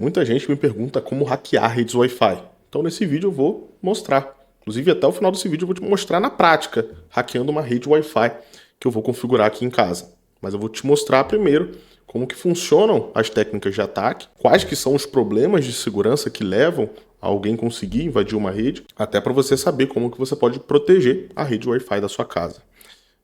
Muita gente me pergunta como hackear redes Wi-Fi. Então nesse vídeo eu vou mostrar. Inclusive até o final desse vídeo eu vou te mostrar na prática, hackeando uma rede Wi-Fi que eu vou configurar aqui em casa. Mas eu vou te mostrar primeiro como que funcionam as técnicas de ataque, quais que são os problemas de segurança que levam a alguém conseguir invadir uma rede, até para você saber como que você pode proteger a rede Wi-Fi da sua casa.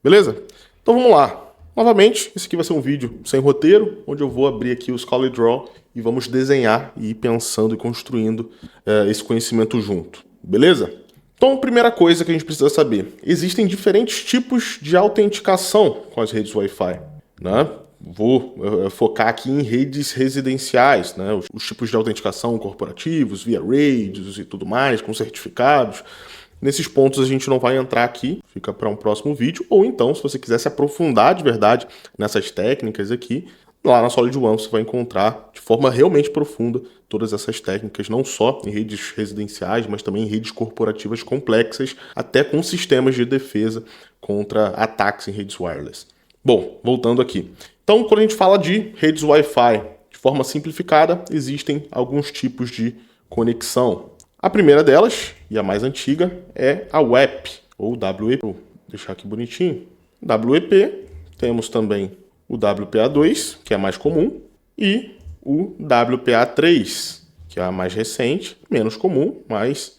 Beleza? Então vamos lá. Novamente, esse aqui vai ser um vídeo sem roteiro, onde eu vou abrir aqui o Scholar Draw e vamos desenhar e ir pensando e construindo esse conhecimento junto. Beleza? Então, primeira coisa que a gente precisa saber. Existem diferentes tipos de autenticação com as redes Wi-Fi, né? Vou focar aqui em redes residenciais, né? Os tipos de autenticação corporativos, via radios e tudo mais, com certificados. Nesses pontos a gente não vai entrar aqui, fica para um próximo vídeo. Ou então, se você quiser se aprofundar de verdade nessas técnicas aqui, lá na SolidOne você vai encontrar de forma realmente profunda todas essas técnicas, não só em redes residenciais, mas também em redes corporativas complexas, até com sistemas de defesa contra ataques em redes wireless. Bom, voltando aqui. Então, quando a gente fala de redes Wi-Fi, de forma simplificada, existem alguns tipos de conexão. A primeira delas, e a mais antiga, é a WEP, ou WEP. Vou deixar aqui bonitinho. WEP, temos também o WPA2, que é a mais comum, e o WPA3, que é a mais recente, menos comum, mas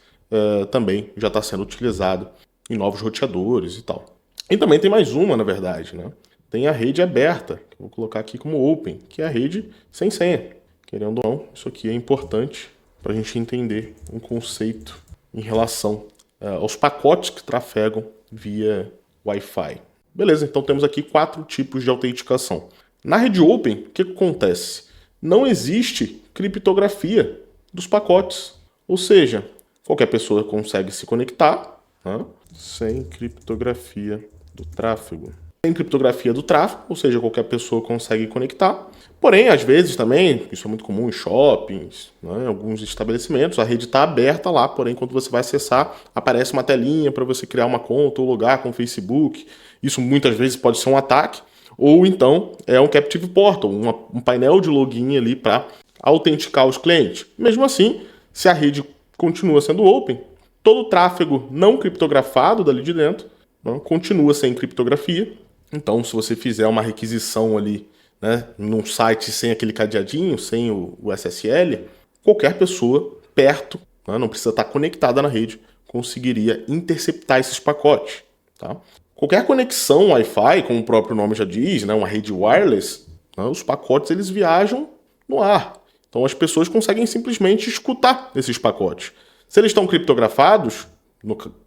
também já está sendo utilizado em novos roteadores e tal. E também tem mais uma, na verdade, né? Tem a rede aberta, que eu vou colocar aqui como Open, que é a rede sem senha. Querendo ou não, isso aqui é importante para a gente entender um conceito em relação aos pacotes que trafegam via Wi-Fi. Beleza, então temos aqui 4 tipos de autenticação. Na rede Open, o que acontece? Não existe criptografia dos pacotes. Ou seja, qualquer pessoa consegue se conectar, né, sem criptografia do tráfego. Sem criptografia do tráfego, ou seja, qualquer pessoa consegue conectar. Porém, às vezes também, isso é muito comum em shoppings, né, em alguns estabelecimentos, a rede está aberta lá, porém quando você vai acessar, aparece uma telinha para você criar uma conta ou logar com o Facebook. Isso muitas vezes pode ser um ataque, ou então é um Captive Portal, um painel de login ali para autenticar os clientes. Mesmo assim, se a rede continua sendo open, todo o tráfego não criptografado dali de dentro, né, continua sem criptografia. Então, se você fizer uma requisição ali, né, num site sem aquele cadeadinho, sem o SSL, qualquer pessoa perto, né, não precisa estar conectada na rede, conseguiria interceptar esses pacotes. Tá? Qualquer conexão Wi-Fi, como o próprio nome já diz, né, uma rede wireless, né, os pacotes eles viajam no ar. Então as pessoas conseguem simplesmente escutar esses pacotes. Se eles estão criptografados,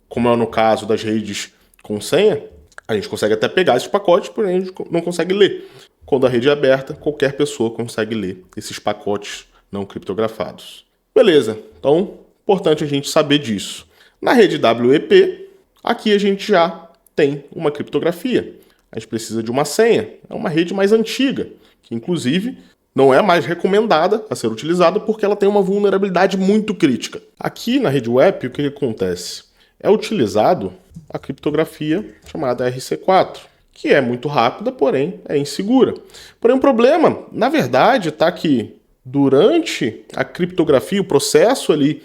como é no caso das redes com senha, a gente consegue até pegar esses pacotes, porém a gente não consegue ler. Quando a rede é aberta, qualquer pessoa consegue ler esses pacotes não criptografados. Beleza, então importante a gente saber disso. Na rede WEP, aqui a gente já tem uma criptografia. A gente precisa de uma senha. É uma rede mais antiga, que inclusive não é mais recomendada a ser utilizada porque ela tem uma vulnerabilidade muito crítica. Aqui na rede WEP, o que acontece? É utilizado a criptografia chamada RC4, que é muito rápida, porém é insegura. Porém, o problema, na verdade, está que durante a criptografia, o processo ali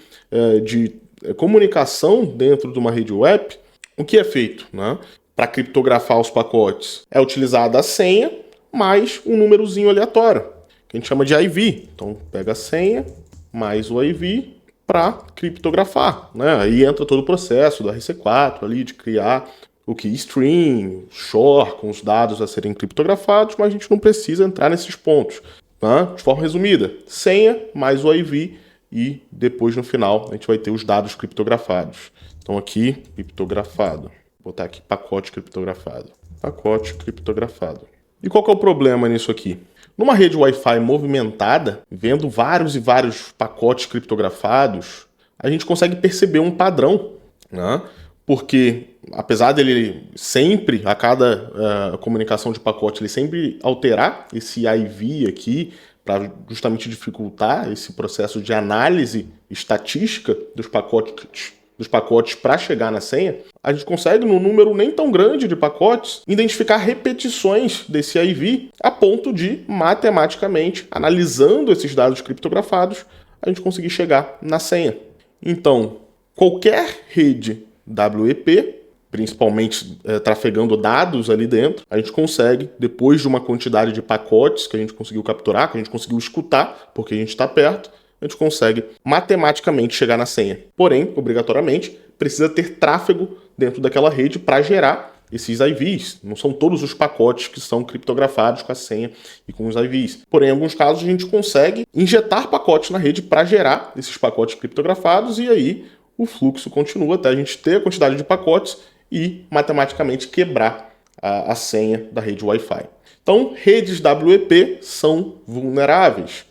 de comunicação dentro de uma rede web, o que é feito, né? Para criptografar os pacotes? É utilizada a senha mais um númerozinho aleatório, que a gente chama de IV. Então, pega a senha mais o IV para criptografar, né? Aí entra todo o processo do RC4 ali de criar o keystring, shor, com os dados a serem criptografados, mas a gente não precisa entrar nesses pontos. Tá? De forma resumida, senha mais o IV e depois no final a gente vai ter os dados criptografados. Então aqui, criptografado. Vou botar aqui pacote criptografado. Pacote criptografado. E qual que é o problema nisso aqui? Numa rede Wi-Fi movimentada, vendo vários e vários pacotes criptografados, a gente consegue perceber um padrão, né? Porque apesar dele sempre, a cada comunicação de pacote, ele sempre alterar esse IV aqui para justamente dificultar esse processo de análise estatística dos pacotes dos pacotes para chegar na senha, a gente consegue, num número nem tão grande de pacotes, identificar repetições desse IV a ponto de, matematicamente, analisando esses dados criptografados, a gente conseguir chegar na senha. Então, qualquer rede WEP, principalmente trafegando dados ali dentro, a gente consegue, depois de uma quantidade de pacotes que a gente conseguiu capturar, que a gente conseguiu escutar, porque a gente está perto, a gente consegue matematicamente chegar na senha. Porém, obrigatoriamente, precisa ter tráfego dentro daquela rede para gerar esses IVs. Não são todos os pacotes que são criptografados com a senha e com os IVs. Porém, em alguns casos, a gente consegue injetar pacotes na rede para gerar esses pacotes criptografados e aí o fluxo continua até a gente ter a quantidade de pacotes e matematicamente quebrar a senha da rede Wi-Fi. Então, redes WEP são vulneráveis.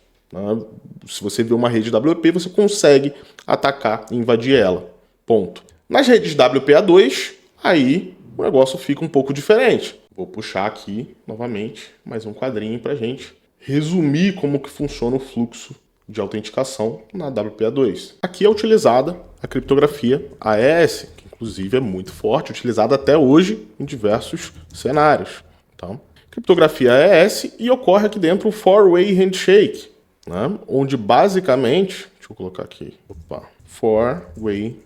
Se você vê uma rede WEP, você consegue atacar e invadir ela. Ponto. Nas redes WPA2, aí o negócio fica um pouco diferente. Vou puxar aqui, novamente, mais um quadrinho para a gente resumir como que funciona o fluxo de autenticação na WPA2. Aqui é utilizada a criptografia AES, que inclusive é muito forte, utilizada até hoje em diversos cenários. Então, criptografia AES e ocorre aqui dentro o four-way handshake, né? Onde basicamente, deixa eu colocar aqui, four-way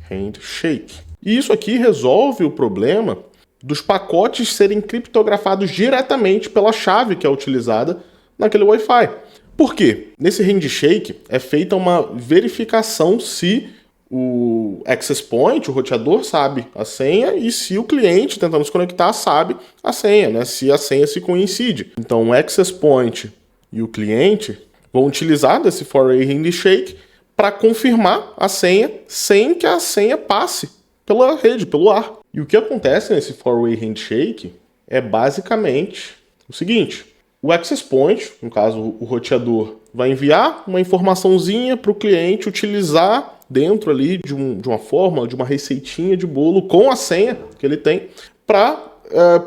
handshake. E isso aqui resolve o problema dos pacotes serem criptografados diretamente pela chave que é utilizada naquele Wi-Fi. Por quê? Nesse handshake é feita uma verificação se o access point, o roteador, sabe a senha e se o cliente tentando se conectar sabe a senha, né? Se a senha se coincide. Então o access point e o cliente vão utilizar desse four-way handshake para confirmar a senha sem que a senha passe pela rede, pelo ar. E o que acontece nesse four-way handshake é basicamente o seguinte: o access point, no caso o roteador, vai enviar uma informaçãozinha para o cliente utilizar dentro ali de uma fórmula, de uma receitinha de bolo com a senha que ele tem para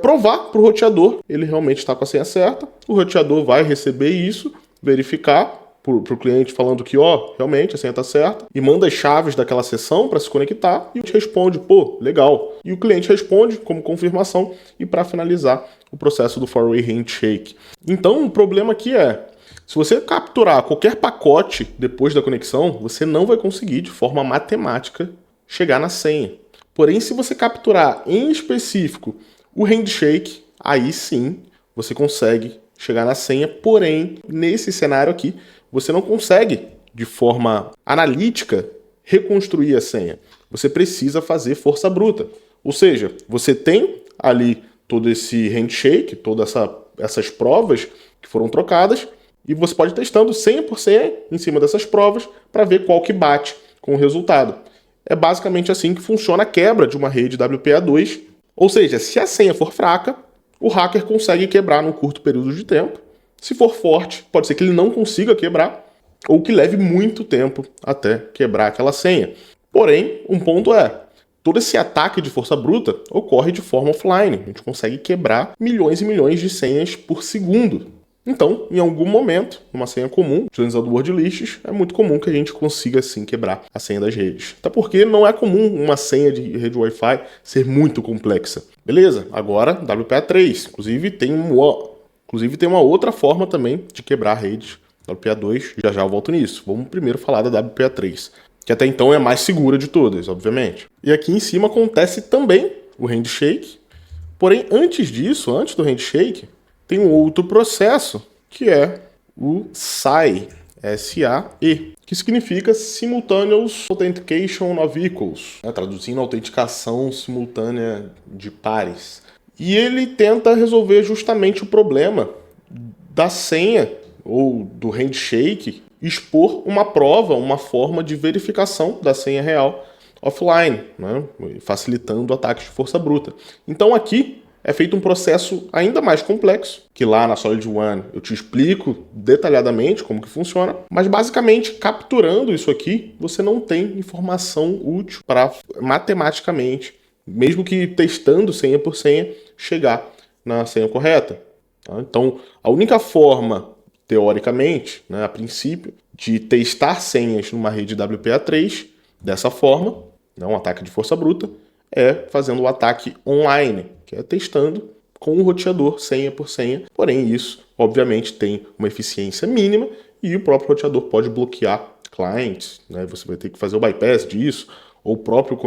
provar para o roteador ele realmente está com a senha certa. O roteador vai receber isso, verificar para o cliente falando que, realmente a senha está certa, e manda as chaves daquela sessão para se conectar e o cliente responde, legal. E o cliente responde como confirmação e para finalizar o processo do four-way handshake. Então, o problema aqui é, se você capturar qualquer pacote depois da conexão, você não vai conseguir, de forma matemática, chegar na senha. Porém, se você capturar em específico o handshake, aí sim você consegue chegar na senha. Porém, nesse cenário aqui, você não consegue, de forma analítica, reconstruir a senha. Você precisa fazer força bruta. Ou seja, você tem ali todo esse handshake, todas essas provas que foram trocadas, e você pode ir testando 100% em cima dessas provas para ver qual que bate com o resultado. É basicamente assim que funciona a quebra de uma rede WPA2. Ou seja, se a senha for fraca, o hacker consegue quebrar num curto período de tempo. Se for forte, pode ser que ele não consiga quebrar ou que leve muito tempo até quebrar aquela senha. Porém, um ponto é, todo esse ataque de força bruta ocorre de forma offline. A gente consegue quebrar milhões e milhões de senhas por segundo. Então, em algum momento, numa senha comum, utilizando o word lists, é muito comum que a gente consiga, assim, quebrar a senha das redes. Até porque não é comum uma senha de rede Wi-Fi ser muito complexa. Beleza, agora WPA3. Inclusive, tem uma outra forma também de quebrar redes WPA2. Já eu volto nisso. Vamos primeiro falar da WPA3, que até então é a mais segura de todas, obviamente. E aqui em cima acontece também o handshake. Porém, antes disso, antes do handshake, tem um outro processo, que é o SAE, S-A-E, que significa Simultaneous Authentication of Equals, traduzindo autenticação simultânea de pares. E ele tenta resolver justamente o problema da senha ou do handshake expor uma prova, uma forma de verificação da senha real offline, né? Facilitando ataques de força bruta. Então aqui é feito um processo ainda mais complexo, que lá na SolidOne eu te explico detalhadamente como que funciona, mas basicamente capturando isso aqui, você não tem informação útil para matematicamente, mesmo que testando senha por senha, chegar na senha correta. Tá? Então, a única forma, teoricamente, né, a princípio, de testar senhas numa rede WPA3 dessa forma não um ataque de força bruta, é fazendo o ataque online, que é testando com o roteador senha por senha. Porém, isso, obviamente, tem uma eficiência mínima e o próprio roteador pode bloquear clients, né? Você vai ter que fazer o bypass disso, ou o próprio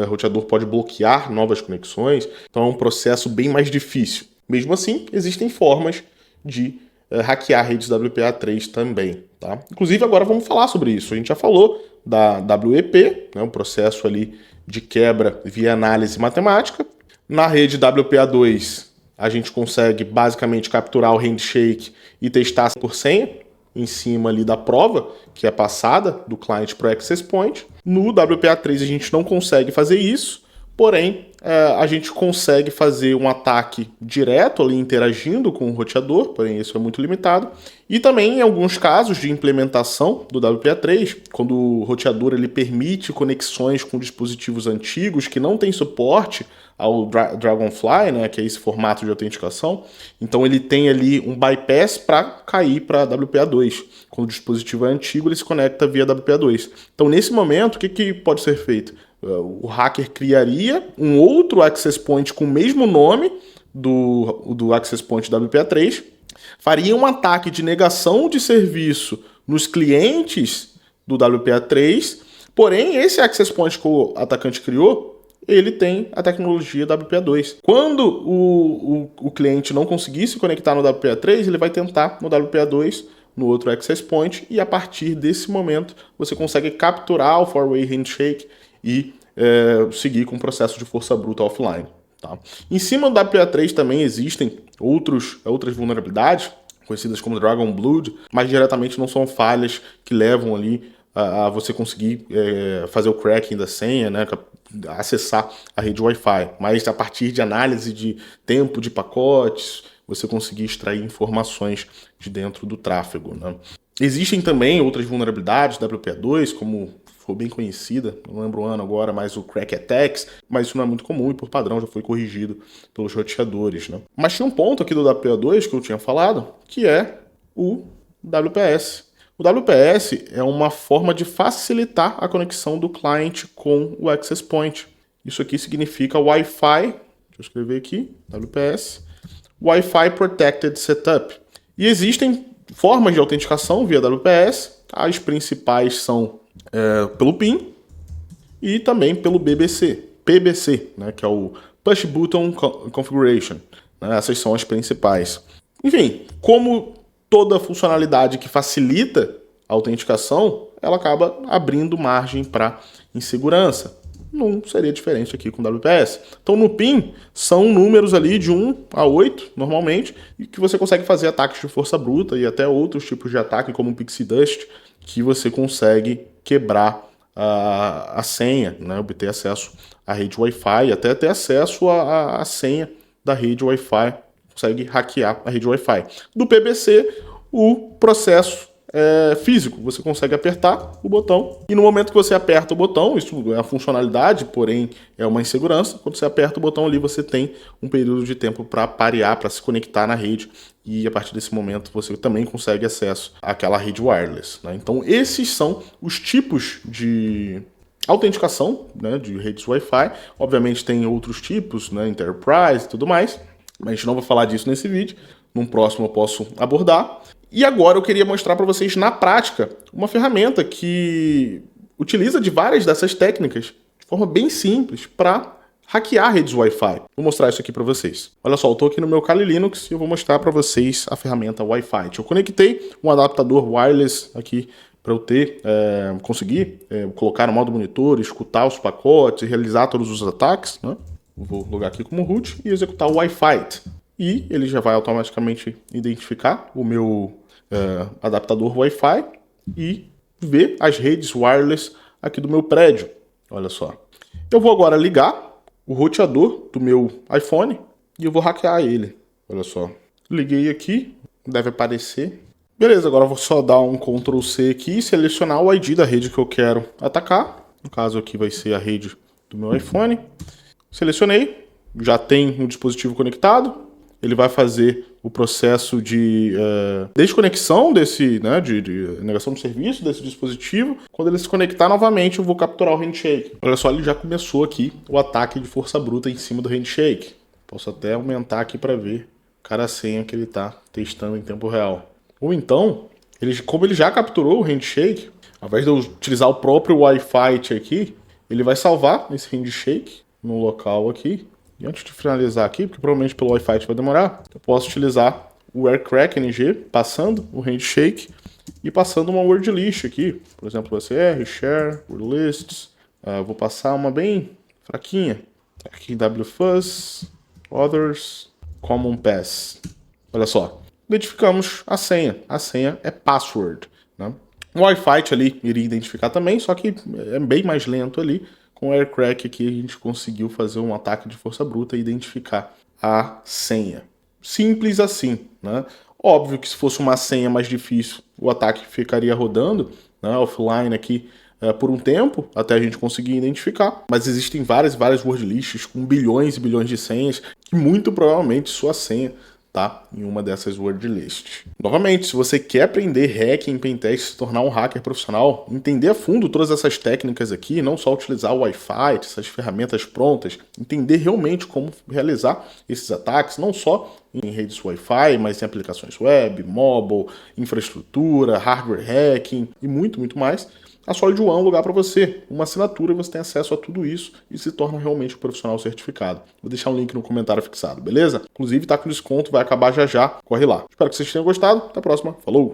roteador pode bloquear novas conexões. Então é um processo bem mais difícil. Mesmo assim, existem formas de hackear redes WPA3 também, tá? Inclusive, agora vamos falar sobre isso. A gente já falou da WEP, né, um processo ali de quebra via análise matemática. Na rede WPA2, a gente consegue basicamente capturar o handshake e testar por senha em cima ali da prova que é passada do client para o access point. No WPA3 a gente não consegue fazer isso, porém a gente consegue fazer um ataque direto ali interagindo com o roteador, porém isso é muito limitado. E também em alguns casos de implementação do WPA3, quando o roteador ele permite conexões com dispositivos antigos que não têm suporte ao Dragonfly, né, que é esse formato de autenticação, então ele tem ali um bypass para cair para WPA2. Quando o dispositivo é antigo, ele se conecta via WPA2. Então nesse momento, o que pode ser feito? O hacker criaria um outro access point com o mesmo nome do access point WPA3, faria um ataque de negação de serviço nos clientes do WPA3, porém esse access point que o atacante criou, ele tem a tecnologia WPA2. Quando o cliente não conseguir se conectar no WPA3, ele vai tentar no WPA2, no outro access point, e a partir desse momento você consegue capturar o four-way handshake e seguir com o processo de força bruta offline. Tá? Em cima do WPA3 também existem outras vulnerabilidades, conhecidas como Dragon Blood, mas diretamente não são falhas que levam ali a você conseguir fazer o cracking da senha, né, acessar a rede Wi-Fi. Mas a partir de análise de tempo de pacotes, você conseguir extrair informações de dentro do tráfego. Né? Existem também outras vulnerabilidades WPA2, como ficou bem conhecida, não lembro o ano agora, mas o Crack Attacks, mas isso não é muito comum e por padrão já foi corrigido pelos roteadores. Né? Mas tinha um ponto aqui do WPA2 que eu tinha falado, que é o WPS. O WPS é uma forma de facilitar a conexão do cliente com o access point. Isso aqui significa Wi-Fi, deixa eu escrever aqui, WPS, Wi-Fi Protected Setup. E existem formas de autenticação via WPS, as principais são pelo PIN e também pelo PBC, né, que é o Push Button Configuration. Né, essas são as principais. Enfim, como toda funcionalidade que facilita a autenticação, ela acaba abrindo margem para insegurança. Não seria diferente aqui com o WPS. Então no PIN são números ali de 1 a 8, normalmente, e que você consegue fazer ataques de força bruta e até outros tipos de ataque, como o Pixie Dust, que você consegue quebrar a senha, né? Obter acesso à rede Wi-Fi e até ter acesso à senha da rede Wi-Fi, consegue hackear a rede Wi-Fi. Do PBC, o processo físico, você consegue apertar o botão e no momento que você aperta o botão, isso é a funcionalidade, porém é uma insegurança, quando você aperta o botão ali você tem um período de tempo para parear, para se conectar na rede e a partir desse momento você também consegue acesso àquela rede wireless. Né? Então esses são os tipos de autenticação, né, de redes Wi-Fi. Obviamente tem outros tipos, né, Enterprise e tudo mais, mas a gente não vai falar disso nesse vídeo. Num próximo eu posso abordar. E agora eu queria mostrar para vocês na prática uma ferramenta que utiliza de várias dessas técnicas de forma bem simples para hackear redes Wi-Fi. Vou mostrar isso aqui para vocês. Olha só, eu estou aqui no meu Kali Linux e eu vou mostrar para vocês a ferramenta Wi-Fi. Eu conectei um adaptador wireless aqui para eu conseguir colocar no modo monitor, escutar os pacotes, realizar todos os ataques. Né? Vou logar aqui como root e executar o Wi-Fi. E ele já vai automaticamente identificar o meu adaptador Wi-Fi e ver as redes wireless aqui do meu prédio. Olha só. Eu vou agora ligar o roteador do meu iPhone e eu vou hackear ele. Olha só. Liguei aqui, deve aparecer. Beleza, agora eu vou só dar um Ctrl C aqui e selecionar o ID da rede que eu quero atacar. No caso aqui vai ser a rede do meu iPhone. Selecionei, já tem um dispositivo conectado. ele vai fazer o processo de desconexão desse, né, de negação de serviço desse dispositivo. Quando ele se conectar novamente, eu vou capturar o handshake. Olha só, ele já começou aqui o ataque de força bruta em cima do handshake. Posso até aumentar aqui para ver cada senha que ele está testando em tempo real. Ou então, como ele já capturou o handshake, ao invés de eu utilizar o próprio Wi-Fi aqui, ele vai salvar esse handshake no local aqui. E antes de finalizar aqui, porque provavelmente pelo Wi-Fi vai demorar, eu posso utilizar o AirCrack NG, passando o handshake e passando uma word list aqui. Por exemplo, OCR, Share, Word Lists. Vou passar uma bem fraquinha. Aqui WFuzz, Others, Common Pass. Olha só, identificamos a senha. A senha é password, né? O Wi-Fi ali iria identificar também, só que é bem mais lento ali. Com o AirCrack aqui a gente conseguiu fazer um ataque de força bruta e identificar a senha. Simples assim, né? Óbvio que se fosse uma senha mais difícil, o ataque ficaria rodando, né, offline aqui por um tempo, até a gente conseguir identificar. Mas existem várias word lists com bilhões e bilhões de senhas, que muito provavelmente sua senha tá em uma dessas word lists. Novamente, se você quer aprender hacking, pentest, se tornar um hacker profissional, entender a fundo todas essas técnicas aqui, não só utilizar o Wi-Fi, essas ferramentas prontas, entender realmente como realizar esses ataques, não só em redes Wi-Fi, mas em aplicações web, mobile, infraestrutura, hardware hacking e muito mais. A SolidOne é um lugar para você. Uma assinatura, você tem acesso a tudo isso e se torna realmente um profissional certificado. Vou deixar um link no comentário fixado, beleza? Inclusive tá com desconto, vai acabar já. Corre lá. Espero que vocês tenham gostado. Até a próxima. Falou!